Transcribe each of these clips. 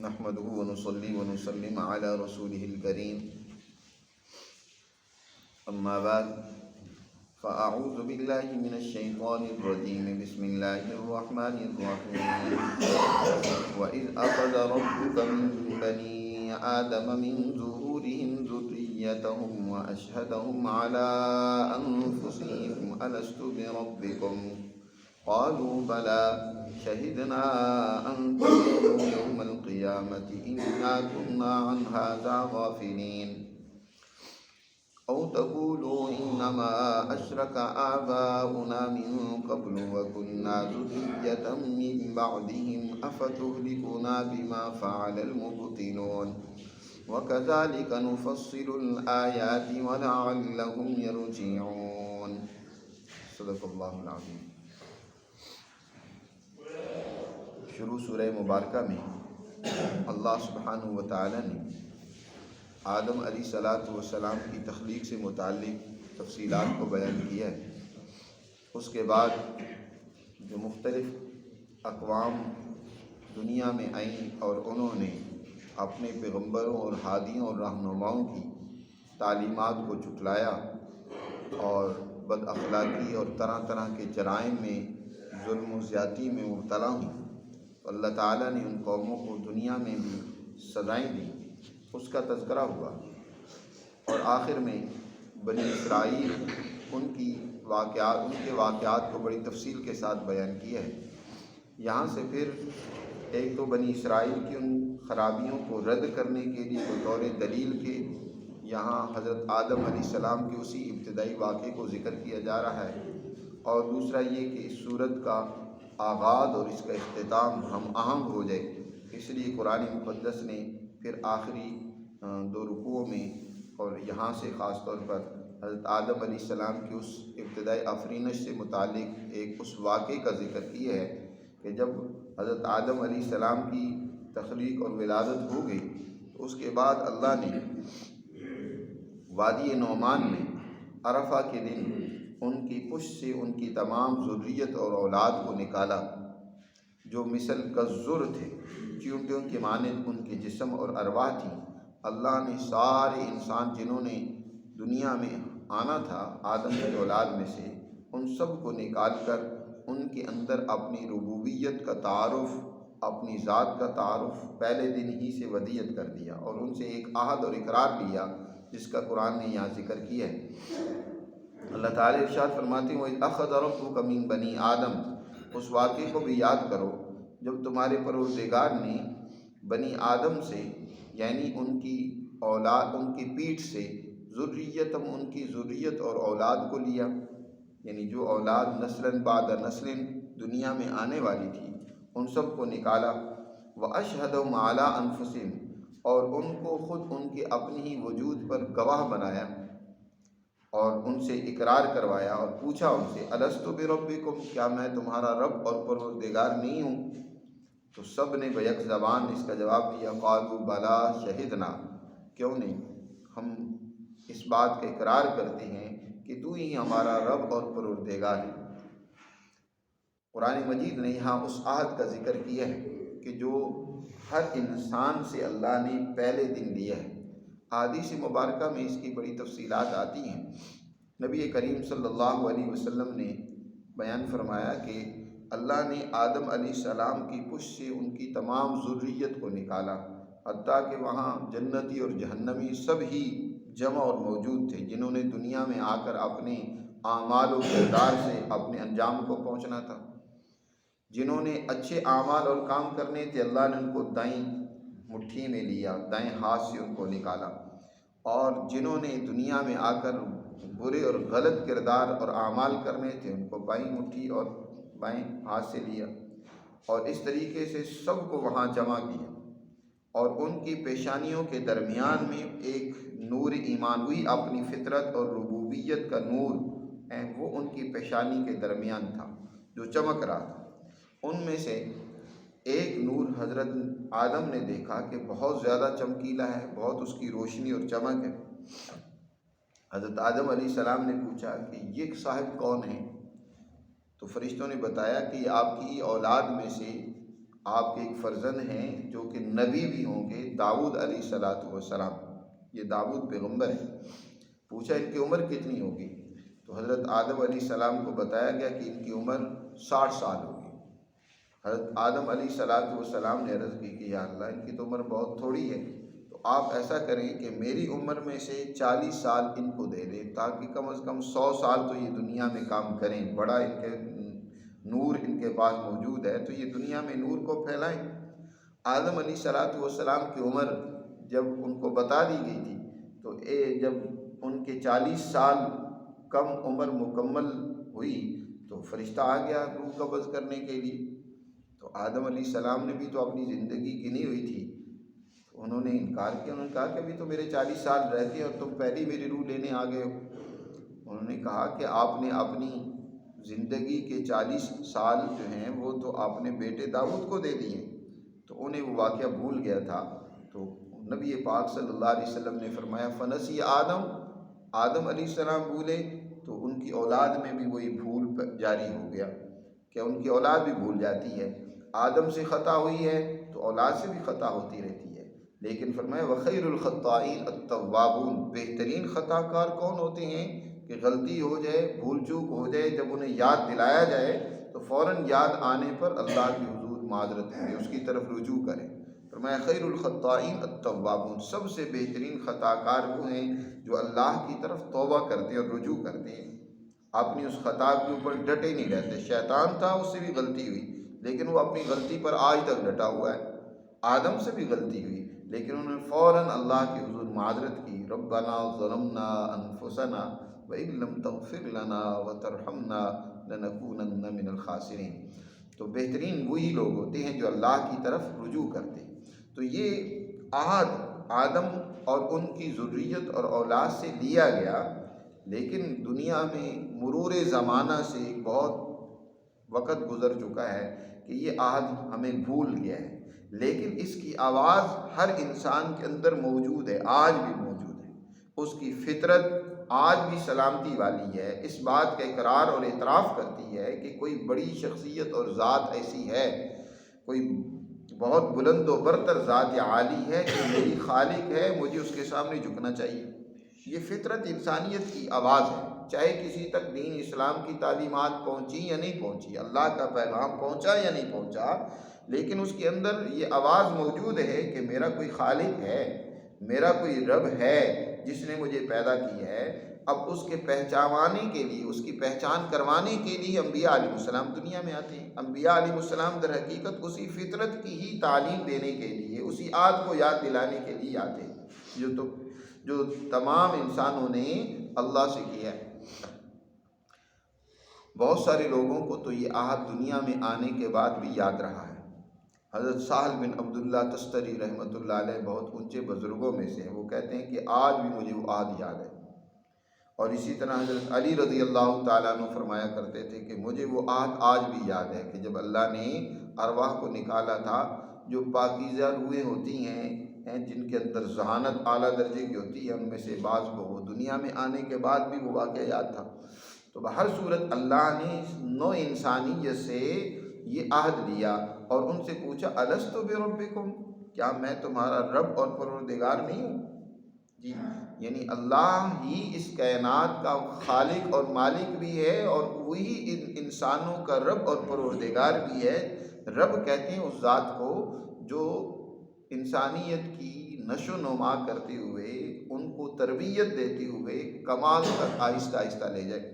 نحمده ونصلي ونسلم على رسوله الكريم أما بعد فأعوذ بالله من الشيطان الرجيم بسم الله الرحمن الرحيم وإذ أخذ ربك من بني آدم من ظهورهم ذريتهم وأشهدهم على أنفسهم ألست بربكم قالوا بلى شهدنا أن تقولوا يوم القيامة إنا كنا عن هذا غافلين أو تقولوا إنما أشرك آباؤنا من قبل وكنا ذرية من بعدهم أفتهلكنا بما فعل المبطلون وكذلك نفصل الآيات ولعلهم يرجعون صدق اللہ العظیم۔ شروع سورہ مبارکہ میں اللہ سبحانہ و تعالی نے آدم علیہ السلام کی تخلیق سے متعلق تفصیلات کو بیان کیا ہے۔ اس کے بعد جو مختلف اقوام دنیا میں آئیں اور انہوں نے اپنے پیغمبروں اور ہادیوں اور رہنماؤں کی تعلیمات کو جھٹلایا اور بد اخلاقی اور طرح طرح کے جرائم میں ظلم و زیادتی میں مبتلا ہوئی، تو اللہ تعالیٰ نے ان قوموں کو دنیا میں بھی سزائیں دیں، اس کا تذکرہ ہوا، اور آخر میں بنی اسرائیل ان کے واقعات کو بڑی تفصیل کے ساتھ بیان کیا ہے۔ یہاں سے پھر ایک تو بنی اسرائیل کی ان خرابیوں کو رد کرنے کے لیے بطور دلیل کے یہاں حضرت آدم علیہ السلام کے اسی ابتدائی واقعے کو ذکر کیا جا رہا ہے، اور دوسرا یہ کہ اس صورت کا آغاز اور اس کا اختتام ہم آہنگ ہو جائے، اس لیے قرآن مقدس نے پھر آخری دو رکوعوں میں اور یہاں سے خاص طور پر حضرت آدم علیہ السلام کی اس ابتدائی آفرینش سے متعلق ایک اس واقعے کا ذکر کیا ہے کہ جب حضرت آدم علیہ السلام کی تخلیق اور ولادت ہو گئی تو اس کے بعد اللہ نے وادی نعمان میں عرفہ کے دن ان کی پشت سے ان کی تمام ذریت اور اولاد کو نکالا جو مثل کالزر تھے، کیونکہ ان کے مانند ان کے جسم اور ارواح تھیں۔ اللہ نے سارے انسان جنہوں نے دنیا میں آنا تھا آدم کی اولاد میں سے، ان سب کو نکال کر ان کے اندر اپنی ربوبیت کا تعارف، اپنی ذات کا تعارف پہلے دن ہی سے ودیت کر دیا، اور ان سے ایک عہد اور اقرار لیا جس کا قرآن نے یہاں ذکر کیا ہے۔ اللہ تعالیٰ ارشاد فرماتے ہیں وَإِذْ أَخَذَ رَبُّكَ مِن بَنِي آدم، اس واقعے کو بھی یاد کرو جب تمہارے پروردگار نے بنی آدم سے، یعنی ان کی اولاد، ان کی پیٹھ سے، ذریتم، ان کی ذریت اور اولاد کو لیا، یعنی جو اولاد نسلاً بعد نسلاً دنیا میں آنے والی تھی ان سب کو نکالا، وَأَشْهَدَهُمْ عَلَىٰ أَنفُسِهِمْ، اور ان کو خود ان کے اپنے ہی وجود پر گواہ بنایا اور ان سے اقرار کروایا اور پوچھا ان سے الستُ بربکم، کیا میں تمہارا رب اور پروردگار نہیں ہوں؟ تو سب نے بیک زبان اس کا جواب دیا قالوا بلا شہدنا، کیوں نہیں، ہم اس بات کا اقرار کرتے ہیں کہ تو ہی ہمارا رب اور پروردگار ہے۔ قرآن مجید نے یہاں اس عہد کا ذکر کیا ہے کہ جو ہر انسان سے اللہ نے پہلے دن لیا ہے۔ احادیث مبارکہ میں اس کی بڑی تفصیلات آتی ہیں۔ نبی کریم صلی اللہ علیہ وسلم نے بیان فرمایا کہ اللہ نے آدم علیہ السلام کی پشت سے ان کی تمام ذریت کو نکالا، حتیٰ کہ وہاں جنتی اور جہنمی سب ہی جمع اور موجود تھے، جنہوں نے دنیا میں آ کر اپنے اعمال و کردار سے اپنے انجام کو پہنچنا تھا۔ جنہوں نے اچھے اعمال اور کام کرنے تھے اللہ نے ان کو دائیں مٹھی میں لیا، دائیں ہاتھ سے ان کو نکالا، اور جنہوں نے دنیا میں آ کر برے اور غلط کردار اور اعمال کرنے تھے ان کو بائیں مٹھی اور بائیں ہاتھ سے لیا، اور اس طریقے سے سب کو وہاں جمع کیا، اور ان کی پیشانیوں کے درمیان میں ایک نور ایمان ہوئی، اپنی فطرت اور ربوبیت کا نور وہ ان کی پیشانی کے درمیان تھا جو چمک رہا تھا۔ ان میں سے ایک نور حضرت آدم نے دیکھا کہ بہت زیادہ چمکیلا ہے، بہت اس کی روشنی اور چمک ہے۔ حضرت آدم علیہ السلام نے پوچھا کہ یہ صاحب کون ہے؟ تو فرشتوں نے بتایا کہ یہ آپ کی اولاد میں سے آپ کے ایک فرزند ہیں جو کہ نبی بھی ہوں گے، داؤد علیہ الصلوۃ والسلام۔ یہ داؤد پیغمبر ہے۔ پوچھا ان کی عمر کتنی ہوگی؟ تو حضرت آدم علیہ السلام کو بتایا گیا کہ ان کی عمر 60 سال ہوگی۔ حضرت آدم علیہ الصلوۃ والسلام نے عرض کی کہ یا اللہ ان کی تو عمر بہت تھوڑی ہے، تو آپ ایسا کریں کہ میری عمر میں سے 40 سال ان کو دے دیں، تاکہ کم از کم 100 سال تو یہ دنیا میں کام کریں، بڑا ان کے نور ان کے پاس موجود ہے تو یہ دنیا میں نور کو پھیلائیں۔ آدم علیہ الصلوۃ والسلام کی عمر جب ان کو بتا دی گئی تھی تو جب ان کے 40 سال کم عمر مکمل ہوئی تو فرشتہ آ گیا روح قبض کرنے کے لیے۔ تو آدم علیہ السلام نے بھی تو اپنی زندگی گنی ہوئی تھی، انہوں نے انکار کیا۔ انہوں نے کہا کہ ابھی تو میرے 40 سال رہتے اور تم پہلے میری روح لینے آ گئے ہو۔ انہوں نے کہا کہ آپ نے اپنی زندگی کے 40 سال جو ہیں وہ تو آپ نے بیٹے داؤد کو دے دیے، تو انہیں وہ واقعہ بھول گیا تھا۔ تو نبی پاک صلی اللہ علیہ وسلم نے فرمایا فنسی آدم علیہ السلام بھولے تو ان کی اولاد میں بھی وہی بھول جاری ہو گیا کہ ان کی اولاد بھی بھول جاتی ہے۔ آدم سے خطا ہوئی ہے تو اولاد سے بھی خطا ہوتی رہتی ہے، لیکن فرمایا وخیر الخطائین التوابون، بہترین خطا کار کون ہوتے ہیں کہ غلطی ہو جائے، بھول چوک ہو جائے، جب انہیں یاد دلایا جائے تو فوراً یاد آنے پر اللہ کے حضور معذرت کریں، اس کی طرف رجوع کریں۔ فرمایا خیر الخطائین التوابون، سب سے بہترین خطا کار وہ ہیں جو اللہ کی طرف توبہ کرتے اور رجوع کرتے ہیں، اپنی اس خطا کے اوپر ڈٹے نہیں رہتے۔ شیطان تھا، اس سے بھی غلطی ہوئی لیکن وہ اپنی غلطی پر آج تک ڈٹا ہوا ہے۔ آدم سے بھی غلطی ہوئی لیکن انہوں نے فوراً اللہ کے حضور معذرت کی، ربنا ظلمنا انفسنا وَإِن لَّمْ تَغْفِرْ لَنَا وَتَرْحَمْنَا لَنَكُونَنَّ مِنَ الْخَاسِرِينَ۔ تو بہترین وہی لوگ ہوتے ہیں جو اللہ کی طرف رجوع کرتے ہیں۔ تو یہ عہد آدم اور ان کی ذریت اور اولاد سے لیا گیا، لیکن دنیا میں مرور زمانہ سے بہت وقت گزر چکا ہے کہ یہ عہد ہمیں بھول گیا ہے، لیکن اس کی آواز ہر انسان کے اندر موجود ہے، آج بھی موجود ہے۔ اس کی فطرت آج بھی سلامتی والی ہے، اس بات کا اقرار اور اعتراف کرتی ہے کہ کوئی بڑی شخصیت اور ذات ایسی ہے، کوئی بہت بلند و برتر ذات عالی ہے جو میری خالق ہے، مجھے اس کے سامنے جھکنا چاہیے۔ یہ فطرت انسانیت کی آواز ہے، چاہے کسی تک دین اسلام کی تعلیمات پہنچی یا نہیں پہنچی، اللہ کا پیغام پہنچا یا نہیں پہنچا، لیکن اس کے اندر یہ آواز موجود ہے کہ میرا کوئی خالق ہے، میرا کوئی رب ہے جس نے مجھے پیدا کی ہے۔ اب اس کے پہچانوانے کے لیے، اس کی پہچان کروانے کے لیے انبیاء علیہ السلام دنیا میں آتے ہیں۔ انبیاء علیہ السلام در حقیقت اسی فطرت کی ہی تعلیم دینے کے لیے، اسی عہد کو یاد دلانے کے لیے آتے ہیں جو تمام انسانوں نے اللہ سے کیا ہے۔ بہت سارے لوگوں کو تو یہ عہد دنیا میں آنے کے بعد بھی یاد رہا ہے۔ حضرت سہل بن عبداللہ تستری رحمۃ اللہ علیہ بہت اونچے بزرگوں میں سے ہیں، وہ کہتے ہیں کہ آج بھی مجھے وہ عہد یاد ہے۔ اور اسی طرح حضرت علی رضی اللہ تعالیٰ عنہ فرمایا کرتے تھے کہ مجھے وہ عہد آج بھی یاد ہے کہ جب اللہ نے ارواح کو نکالا تھا، جو پاکیزہ روحیں ہوتی ہیں جن کے اندر ذہانت اعلیٰ درجے کی ہوتی ہے، ان میں سے بعض کو وہ دنیا میں آنے کے بعد بھی وہ واقعہ یاد تھا۔ تو بہر صورت اللہ نے نو انسانیت سے یہ عہد لیا اور ان سے پوچھا الستُ بربکم، کیا میں تمہارا رب اور پروردگار نہیں ہوں؟ جی، یعنی اللہ ہی اس کائنات کا خالق اور مالک بھی ہے اور وہی ان انسانوں کا رب اور پروردگار بھی ہے۔ رب کہتے ہیں اس ذات کو جو انسانیت کی نشو و نما کرتے ہوئے، ان کو تربیت دیتے ہوئے کمال تک آہستہ آہستہ لے جائے۔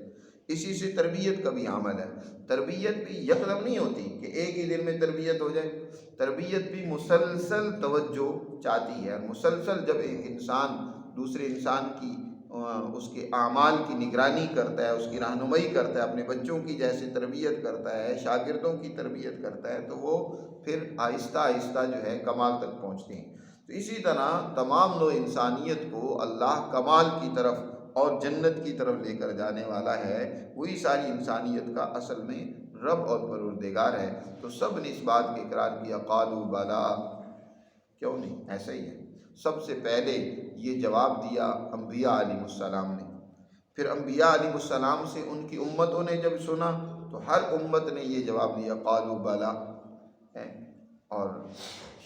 اسی سے تربیت کا بھی عمل ہے۔ تربیت بھی یکدم نہیں ہوتی کہ ایک ہی دن میں تربیت ہو جائے، تربیت بھی مسلسل توجہ چاہتی ہے۔ مسلسل جب ایک انسان دوسرے انسان کی اس کے اعمال کی نگرانی کرتا ہے، اس کی رہنمائی کرتا ہے، اپنے بچوں کی جیسے تربیت کرتا ہے، شاگردوں کی تربیت کرتا ہے، تو وہ پھر آہستہ آہستہ جو ہے کمال تک پہنچتے ہیں۔ تو اسی طرح تمام نوع انسانیت کو اللہ کمال کی طرف اور جنت کی طرف لے کر جانے والا ہے، وہی ساری انسانیت کا اصل میں رب اور پروردگار ہے۔ تو سب نے اس بات کے اقرار کیا، قالوا بلا، کیوں نہیں، ایسا ہی ہے۔ سب سے پہلے یہ جواب دیا انبیاء علیہ السلام نے، پھر انبیاء علیہ السلام سے ان کی امتوں نے جب سنا تو ہر امت نے یہ جواب دیا قالوا بلا۔ اور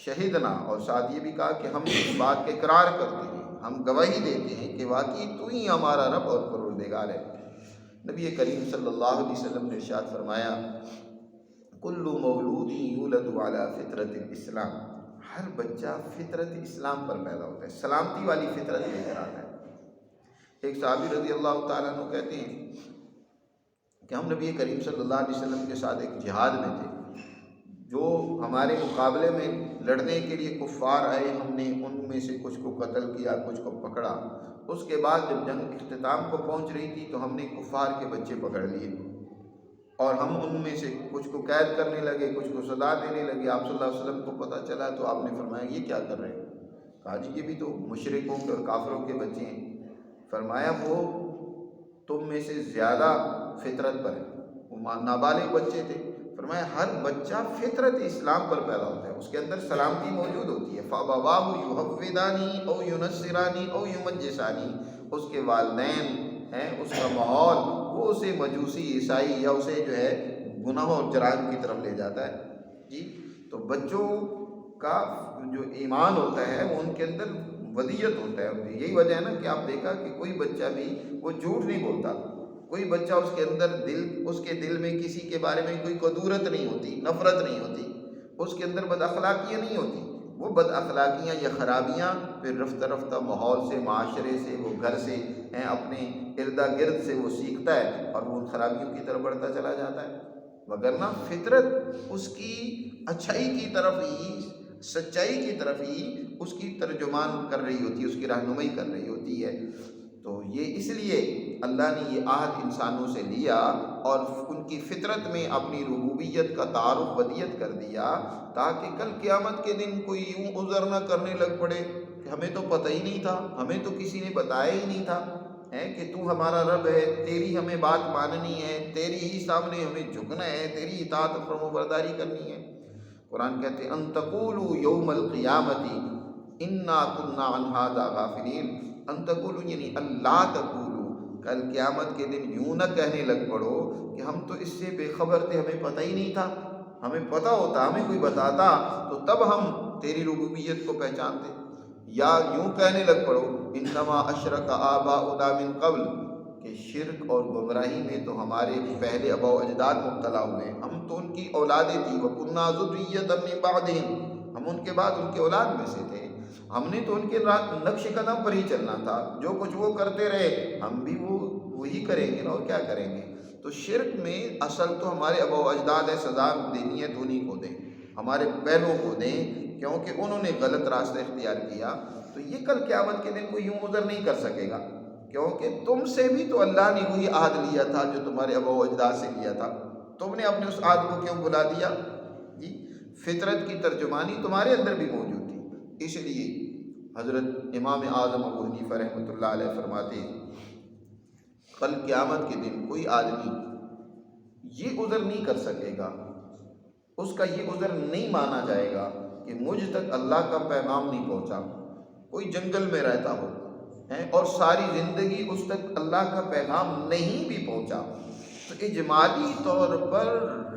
شہدنا، اور ساتھ یہ بھی کہا کہ ہم اس بات کا اقرار کرتے ہیں، ہم گواہی دیتے ہیں کہ واقعی تو ہی ہمارا رب اور پروردگار ہے۔ نبی کریم صلی اللہ علیہ وسلم نے ارشاد فرمایا کل مولود یولد علی فطرت الاسلام، ہر بچہ فطرت اسلام پر پیدا ہوتا ہے، سلامتی والی فطرت لے کر آتا ہے۔ ایک صحابی رضی اللہ تعالیٰ عنہ کہتے ہیں کہ ہم نبی کریم صلی اللہ علیہ وسلم کے ساتھ ایک جہاد میں تھے، جو ہمارے مقابلے میں لڑنے کے لیے کفار آئے، ہم نے ان میں سے کچھ کو قتل کیا، کچھ کو پکڑا۔ اس کے بعد جب جنگ اختتام کو پہنچ رہی تھی تو ہم نے کفار کے بچے پکڑ لیے اور ہم ان میں سے کچھ کو قید کرنے لگے، کچھ کو سزا دینے لگے۔ آپ صلی اللہ علیہ وسلم کو پتہ چلا تو آپ نے فرمایا یہ کیا کر رہے ہیں؟ کہا جی یہ بھی تو مشرکوں کے اور کافروں کے بچے ہیں۔ فرمایا وہ تم میں سے زیادہ فطرت پر ہے، وہ نابالغ بچے تھے۔ فرمایا ہر بچہ فطرت اسلام پر پیدا ہوتا ہے، اس کے اندر سلامتی موجود ہوتی ہے۔ فَأَبَوَاهُ يُهَوِّدَانِهِ أَوْ يُنَصِّرَانِهِ أَوْ يُمَجِّسَانِهِ، اس کے والدین ہیں، اس کا ماحول وہ اسے مجوسی، عیسائی یا اسے جو ہے گناہ اور جرائم کی طرف لے جاتا ہے جی۔ تو بچوں کا جو ایمان ہوتا ہے وہ ان کے اندر ودیت ہوتا ہے۔ یہی وجہ ہے نا کہ آپ دیکھا کہ کوئی بچہ بھی وہ جھوٹ نہیں بولتا، کوئی بچہ اس کے اندر اس کے دل میں کسی کے بارے میں کوئی کدورت نہیں ہوتی، نفرت نہیں ہوتی، اس کے اندر بد اخلاقیاں نہیں ہوتی۔ وہ بد اخلاقیاں یا خرابیاں پھر رفتہ رفتہ ماحول سے، معاشرے سے، وہ گھر سے ہیں، اپنے اردا گرد سے وہ سیکھتا ہے اور وہ ان خرابیوں کی طرف بڑھتا چلا جاتا ہے۔ وگرنہ فطرت اس کی اچھائی کی طرف ہی، سچائی کی طرف ہی اس کی ترجمان کر رہی ہوتی ہے، اس کی رہنمائی کر رہی ہوتی ہے۔ تو یہ اس لیے اللہ نے یہ عہد انسانوں سے لیا اور ان کی فطرت میں اپنی ربوبیت کا تعارف ودیت کر دیا، تاکہ کل قیامت کے دن کوئی یوں عذر نہ کرنے لگ پڑے کہ ہمیں تو پتہ ہی نہیں تھا، ہمیں تو کسی نے بتایا ہی نہیں تھا کہ تو ہمارا رب ہے، تیری ہمیں بات ماننی ہے، تیری ہی سامنے ہمیں جھکنا ہے، تیری اطاعت و فرمانبرداری کرنی ہے۔ قرآن کہتے ہیں ان تقولوا یوم القیامت انا کنا عن ھذا غافلین، ان تقولوا یعنی اللہ تقولوا، کل قیامت کے دن یوں نہ کہنے لگ پڑو کہ ہم تو اس سے بے خبر تھے، ہمیں پتہ ہی نہیں تھا، ہمیں پتہ ہوتا، ہمیں کوئی بتاتا تو تب ہم تیری ربوبیت کو پہچانتے۔ یا یوں کہنے لگ پڑو انما اشرک آباؤنا من قبل، کہ شرک اور گمراہی میں تو ہمارے پہلے آباء و اجداد مبتلا ہوئے، ہم تو ان کی اولادیں تھیں، وَكُنَّا ذُرِّيَّةً مِّن بَعْدِهِمْ، ہم ان کے بعد ان کے اولاد میں سے تھے، ہم نے تو ان کے نقش قدم پر ہی چلنا تھا، جو کچھ وہ کرتے رہے ہم بھی وہی کریں گے نا، اور کیا کریں گے۔ تو شرک میں اصل تو ہمارے آباء و اجداد ہے، سزا دینی ہے تو انہیں کو دیں، ہمارے پہلوں کو دیں، کیونکہ انہوں نے غلط راستہ اختیار کیا۔ تو یہ کل قیامت کے دن کوئی یوں عذر نہیں کر سکے گا، کیونکہ تم سے بھی تو اللہ نے وہی عہد لیا تھا جو تمہارے آباء و اجداد سے لیا تھا، تم نے اپنے اس عہد کو کیوں بھلا دیا جی؟ فطرت کی ترجمانی تمہارے اندر بھی موجود تھی۔ اس لیے حضرت امام اعظم ابو حنیفہ رحمۃ اللہ علیہ فرماتے ہیں کل قیامت کے دن کوئی آدمی یہ عذر نہیں کر سکے گا، اس کا یہ عذر نہیں مانا جائے گا کہ مجھ تک اللہ کا پیغام نہیں پہنچا۔ کوئی جنگل میں رہتا ہو اور ساری زندگی اس تک اللہ کا پیغام نہیں بھی پہنچا، تو اجمالی طور پر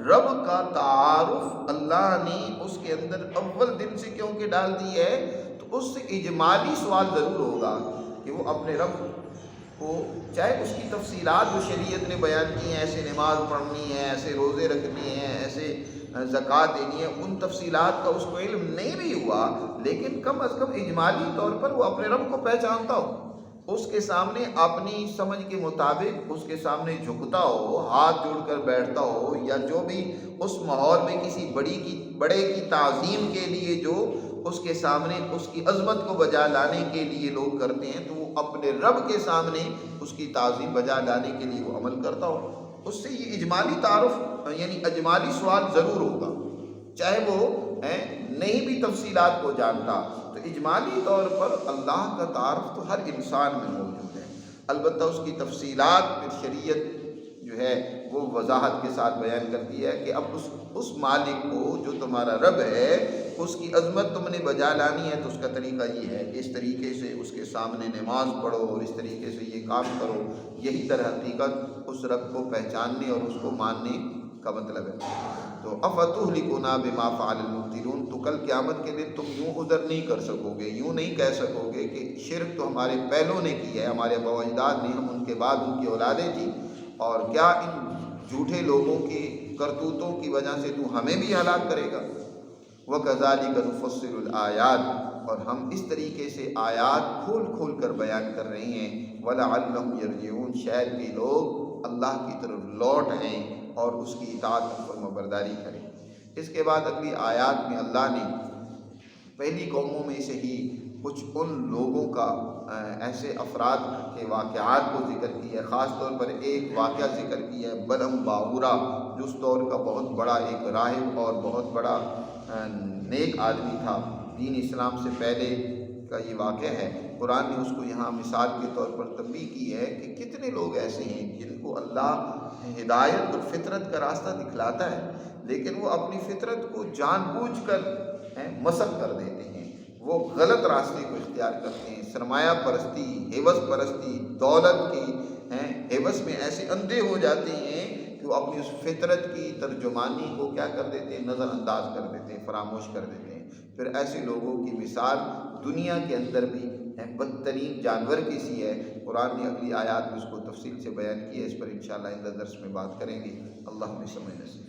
رب کا تعارف اللہ نے اس کے اندر اول دن سے کیونکہ ڈال دی ہے، تو اس سے اجمالی سوال ضرور ہوگا کہ وہ اپنے رب کو، چاہے اس کی تفصیلات جو شریعت نے بیان کی ہیں، ایسے نماز پڑھنی ہے، ایسے روزے رکھنے ہیں، ایسے زکوٰۃ دینی ہے، ان تفصیلات کا اس کو علم نہیں بھی ہوا، لیکن کم از کم اجمالی طور پر وہ اپنے رب کو پہچانتا ہو، اس کے سامنے اپنی سمجھ کے مطابق اس کے سامنے جھکتا ہو، ہاتھ جوڑ کر بیٹھتا ہو، یا جو بھی اس ماحول میں کسی بڑے کی تعظیم کے لیے جو اس کے سامنے اس کی عظمت کو بجا لانے کے لیے لوگ کرتے ہیں، تو وہ اپنے رب کے سامنے اس کی تعظیم بجا لانے کے لیے وہ عمل کرتا ہو۔ اس سے یہ اجمالی تعارف یعنی اجمالی سوال ضرور ہوگا، چاہے وہ نہیں بھی تفصیلات کو جانتا، تو اجمالی طور پر اللہ کا تعارف تو ہر انسان میں موجود ہے، البتہ اس کی تفصیلات پھر شریعت جو ہے وہ وضاحت کے ساتھ بیان کرتی ہے کہ اب اس مالک کو جو تمہارا رب ہے اس کی عظمت تم نے بجا لانی ہے، تو اس کا طریقہ یہ ہے کہ اس طریقے سے اس کے سامنے نماز پڑھو اور اس طریقے سے یہ کام کرو۔ یہی در حقیقت اس رب کو پہچاننے اور اس کو ماننے کا مطلب ہے۔ تو تو افتہلکنا بما فعل المبطلون، تو کل قیامت کے دن تم یوں عذر نہیں کر سکو گے، یوں نہیں کہہ سکو گے کہ شرک تو ہمارے پہلوں نے کی ہے، ہمارے اباء و اجداد نے، ہم ان کے بعد ان کی اولادیں تھیں، اور کیا ان جھوٹے لوگوں کی کرتوتوں کی وجہ سے تو ہمیں بھی ہلاک کرے گا۔ وَكَذَلِكَ نُفَصِّلُ الْآيَاتِ، اور ہم اس طریقے سے آیات کھول کھول کر بیان کر رہے ہیں، وَلَعَلَّهُمْ يَرْجِعُونَ، شاید کہ لوگ اللہ کی طرف لوٹ آئیں اور اس کی اطاعت و فرمانبرداری کریں۔ اس کے بعد اگلی آیات میں اللہ نے پہلی قوموں میں سے ہی کچھ ان لوگوں کا ایسے افراد کے واقعات کو ذکر کیا ہے، خاص طور پر ایک واقعہ ذکر کیا ہے، بلعم باورا، جو اس دور کا بہت بڑا ایک راہب اور بہت بڑا نیک آدمی تھا، دین اسلام سے پہلے کا یہ واقعہ ہے۔ قرآن نے اس کو یہاں مثال کے طور پر تنبیہ کی ہے کہ کتنے لوگ ایسے ہیں جن کو اللہ ہدایت اور فطرت کا راستہ دکھلاتا ہے، لیکن وہ اپنی فطرت کو جان بوجھ کر مسخ کر دیتے ہیں، وہ غلط راستے کو اختیار کرتے ہیں، سرمایہ پرستی، حوث پرستی، دولت کی حوث میں ایسے اندھے ہو جاتے ہیں کہ وہ اپنی اس فطرت کی ترجمانی کو کیا کر دیتے ہیں، نظر انداز کر دیتے ہیں، فراموش کر دیتے ہیں۔ پھر ایسے لوگوں کی مثال دنیا کے اندر بھی بدترین جانور کی سی ہے۔ قرآن نے اگلی آیات میں اس کو تفصیل سے بیان کیا، اس پر انشاءاللہ آئندہ درس میں بات کریں گے۔ اللہ ہمیں سمجھ نصیب